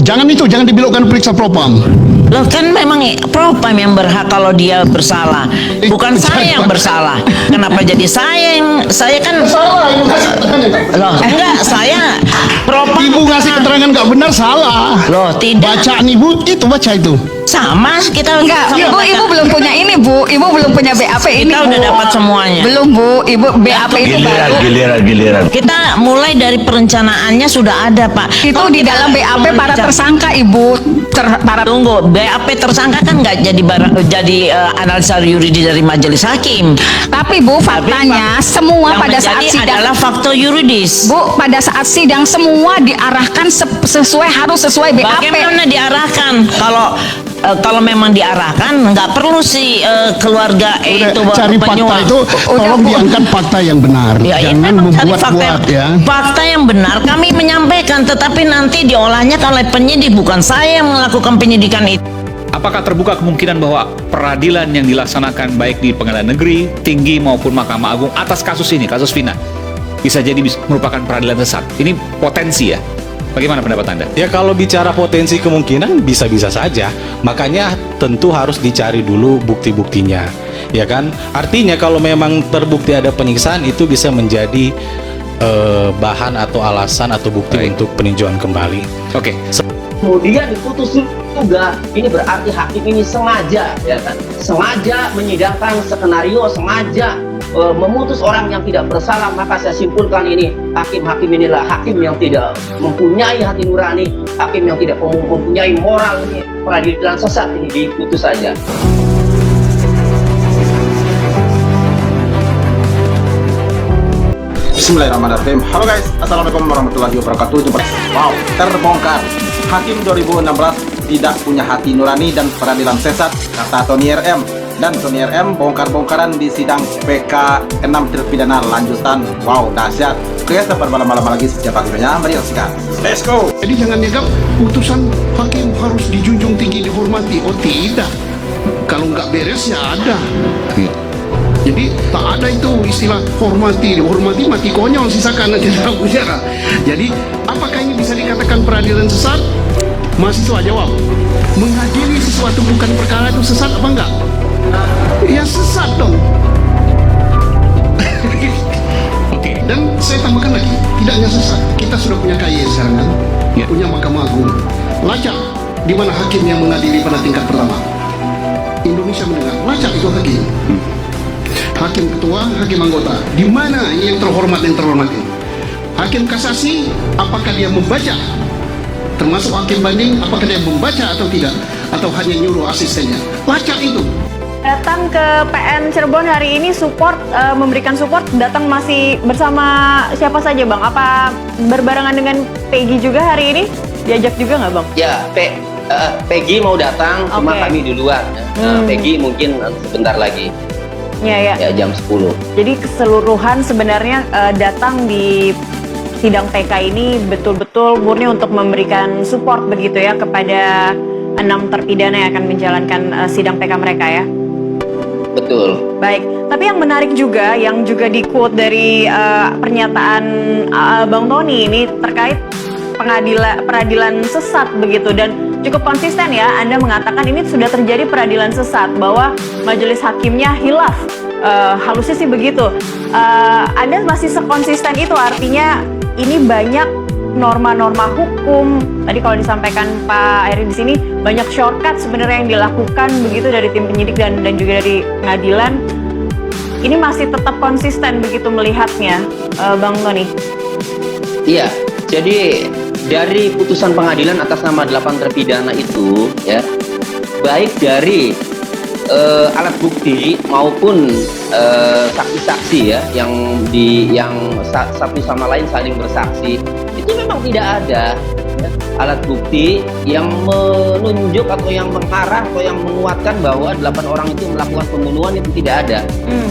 Jangan dibelokkan periksa propam. Loh kan memang propam yang berhak kalau dia bersalah, bukan saya yang bersalah. Kenapa jadi saya kan Salah, Ibu kasih keterangan. loh enggak, saya propam. Ibu ngasih keterangan nggak benar, salah. Loh tidak, Bacaan Ibu itu, baca itu. sama kita Enggak, sama mereka. ibu belum punya ini, Bu. Ibu belum punya BAP ini, Kita Bu. udah dapat semuanya. Belum, Bu. Ibu BAP itu baru. Giliran. Kita mulai dari perencanaannya sudah ada, Pak. Itu Kalau di kita dalam BAP para merencana- tersangka, Ibu. Para Tunggu, BAP tersangka kan nggak jadi analisa yuridis dari majelis hakim. Tapi Bu, faktanya semua Yang pada saat menjadi sidang, adalah faktor yuridis. Bu, pada saat sidang semua diarahkan harus sesuai BAP. Bagaimana diarahkan? Kalau memang diarahkan, nggak perlu si keluarga Udah, itu cari fakta penyuap. itu, tolong Bu. diangkat fakta yang benar. Ya, ini Jangan memang cari membuat-buat ya. fakta yang benar. Kami menyampaikan, tetapi nanti diolahnya oleh penyidik, bukan saya yang melakukan penyidikan itu. Apakah terbuka kemungkinan bahwa peradilan yang dilaksanakan baik di pengadilan negeri, tinggi maupun Mahkamah Agung atas kasus ini, kasus Vina, bisa jadi merupakan peradilan sesat? Ini potensi ya? Bagaimana pendapat Anda? Ya kalau bicara potensi kemungkinan bisa-bisa saja. Makanya tentu harus dicari dulu bukti-buktinya. Ya kan? Artinya kalau memang terbukti ada penyiksaan itu bisa menjadi bahan atau alasan atau bukti Baik. untuk peninjauan kembali. Oke. Kemudian diputus juga, ini berarti hakim ini sengaja, ya kan, sengaja menyidangkan skenario, sengaja memutus orang yang tidak bersalah. Maka saya simpulkan ini, hakim-hakim inilah hakim yang tidak mempunyai hati nurani, hakim yang tidak mempunyai moral. Ini peradilan sesat, ini diputus saja. Bismillahirrahmanirrahim. Halo guys, assalamualaikum warahmatullahi wabarakatuh. Wow, terbongkar. Hakim 2016 tidak punya hati nurani dan peradilan sesat, kata Tony RM. Dan Tony RM bongkar-bongkaran di sidang PK 6 terpidana lanjutan. Wow, dahsyat. Oke, sampai malam-malam lagi sejak paginya. Mari saksikan. Let's go. Jadi jangan dianggap putusan hakim harus dijunjung tinggi, dihormati. Oh tidak. Kalau nggak beres ya ada. Jadi tak ada itu istilah hormati, dihormati, mati konyol, sisakan nanti dalam penjara. Jadi apakah ini bisa dikatakan peradilan sesat? Mahasiswa jawab. Menghadiri sesuatu bukan perkara itu sesat apa enggak? Ya sesat dong. Oke. Dan saya tambahkan lagi, tidak hanya sesat, kita sudah punya KY sekarang kan, Ya. punya Mahkamah Agung. Lacak, di mana hakim yang mengadili pada tingkat pertama. Indonesia mendengar, lacak itu hakim. Hakim ketua, hakim anggota. Di mana ini yang terhormat ini? Hakim kasasi, apakah dia membaca? Termasuk hakim banding, apakah dia membaca atau tidak? Atau hanya nyuruh asistennya? Lacak itu. Datang ke PN Cirebon hari ini memberikan support, datang masih bersama siapa saja Bang? Apa berbarengan dengan Peggy juga hari ini? Diajak juga nggak Bang? Ya, Peggy mau datang, cuma Oke. kami di luar. Peggy mungkin sebentar lagi, Ya. ya jam 10. Jadi keseluruhan sebenarnya datang di sidang PK ini betul-betul murni untuk memberikan support begitu ya kepada 6 terpidana yang akan menjalankan sidang PK mereka ya. Betul. Baik, tapi yang menarik juga, yang juga di-quote dari pernyataan Bang Tony ini terkait peradilan sesat begitu, dan cukup konsisten ya Anda mengatakan ini sudah terjadi peradilan sesat, bahwa majelis hakimnya hilaf, halusnya sih begitu. Anda masih sekonsisten itu, artinya ini banyak norma-norma hukum. Tadi kalau disampaikan Pak Eri di sini banyak shortcut sebenarnya yang dilakukan begitu dari tim penyidik dan juga dari pengadilan. Ini masih tetap konsisten begitu melihatnya, Bang Tony? Iya, jadi dari putusan pengadilan atas nama 8 terpidana itu, ya, baik dari alat bukti maupun saksi-saksi ya, yang satu sama lain saling bersaksi, itu memang tidak ada ya, alat bukti yang menunjuk atau yang mengarah atau yang menguatkan bahwa 8 orang itu melakukan pembunuhan, itu tidak ada.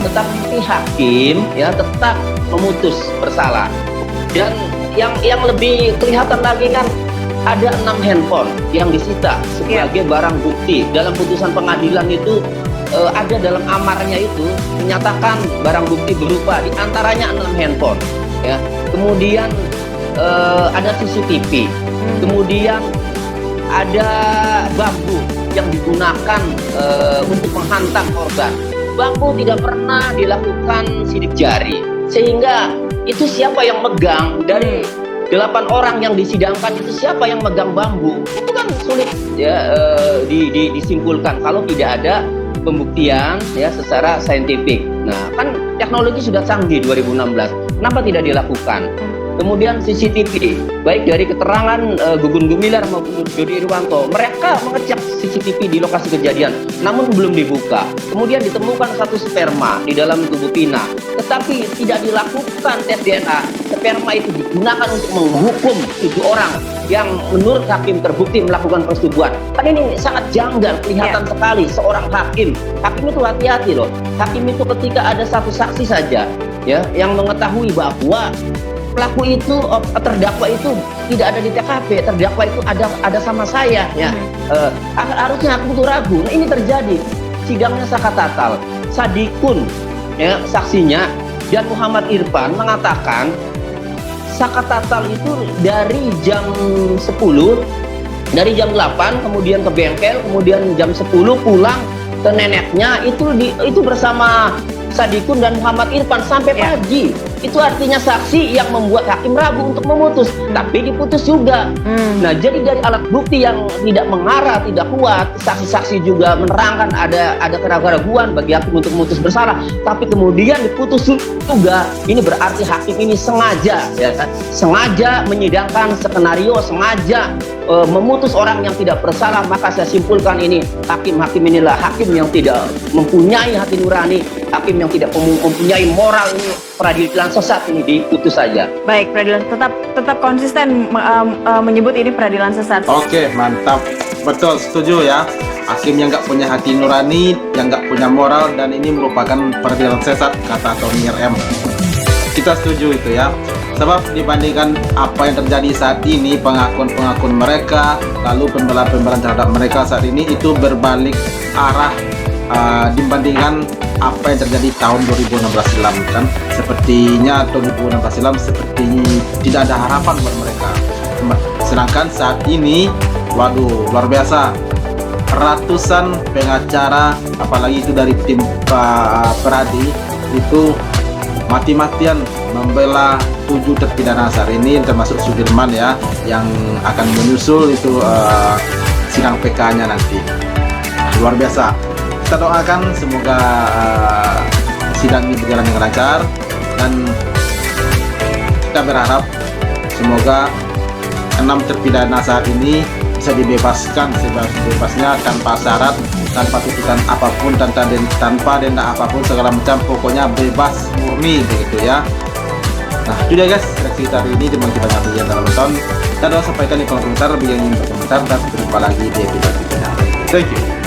Tetapi hakim ya tetap memutus bersalah. Dan yang lebih kelihatan lagi kan ada 6 handphone yang disita sebagai barang bukti. Dalam putusan pengadilan itu ada dalam amarnya itu menyatakan barang bukti berupa diantaranya 6 handphone ya. Kemudian ada CCTV, kemudian ada bambu yang digunakan untuk menghantam korban. Bambu tidak pernah dilakukan sidik jari, sehingga itu siapa yang megang dari 8 orang yang disidangkan itu siapa yang megang bambu itu kan sulit ya disimpulkan kalau tidak ada pembuktian ya secara saintifik. Nah kan teknologi sudah canggih 2016, kenapa tidak dilakukan? Kemudian CCTV, baik dari keterangan Gugun Gumilar maupun Dodi Irwanto, mereka mengecek CCTV di lokasi kejadian, namun belum dibuka. Kemudian ditemukan satu sperma di dalam tubuh Pina, tetapi tidak dilakukan tes DNA. Sperma itu digunakan untuk menghukum 7 orang yang menurut hakim terbukti melakukan persetubuhan. Kan ini sangat janggal, kelihatan sekali seorang hakim. Hakim itu hati-hati loh. Hakim itu ketika ada satu saksi saja, ya, yang mengetahui bahwa pelaku itu, terdakwa itu tidak ada di TKP, terdakwa itu ada sama saya, ya. Harusnya hakim itu ragu. Nah, ini terjadi. Sidangnya Sakatatal, Sadikun, ya, saksinya, dan Muhammad Irfan mengatakan Sakatatal itu dari jam 10, dari jam 8 kemudian ke bengkel, kemudian jam 10 pulang ke neneknya, itu bersama Sadikun dan Muhammad Irfan sampai pagi. Itu artinya saksi yang membuat hakim ragu untuk memutus, tapi diputus juga. Nah, jadi dari alat bukti yang tidak mengarah, tidak kuat, saksi-saksi juga menerangkan ada keraguan bagi hakim untuk memutus bersalah, tapi kemudian diputus juga. Ini berarti hakim ini sengaja, ya kan? Sengaja menyidangkan skenario, sengaja memutus orang yang tidak bersalah. Maka saya simpulkan ini hakim-hakim inilah hakim yang tidak mempunyai hati nurani, hakim yang tidak mempunyai moral. Ini peradilan sesat, ini diputus saja. Baik, peradilan tetap konsisten menyebut ini peradilan sesat. Oke, mantap. Betul, setuju ya. Hakim yang nggak punya hati nurani, yang nggak punya moral, dan ini merupakan peradilan sesat, kata Tony RM. Kita setuju itu ya. Sebab dibandingkan apa yang terjadi saat ini, pengakuan-pengakuan mereka, lalu pembelaan-pembelaan terhadap mereka saat ini itu berbalik arah dibandingkan apa yang terjadi tahun 2016 silam kan. Sepertinya tahun 2016 silam seperti tidak ada harapan buat mereka. Sedangkan saat ini, waduh, luar biasa. Ratusan pengacara, apalagi itu dari tim Peradi, itu mati-matian membela 7 terpidana saat ini, termasuk Sudirman ya, yang akan menyusul itu sidang PK-nya nanti. Luar biasa. Kita doakan semoga sidang ini berjalan dengan lancar, dan kita berharap semoga 6 terpidana saat ini bisa dibebaskan sebebas-bebasnya, tanpa syarat, tanpa tuntutan apapun, tanpa denda apapun, segala macam, pokoknya bebas murni begitu ya. Nah, itu dia guys, reaksi kita hari ini. Terima kasih banyak yang telah menonton. Kita doa sampaikan di kolom komentar bagi yang ingin berkomentar, dan berjumpa lagi di episode berikutnya. Thank you.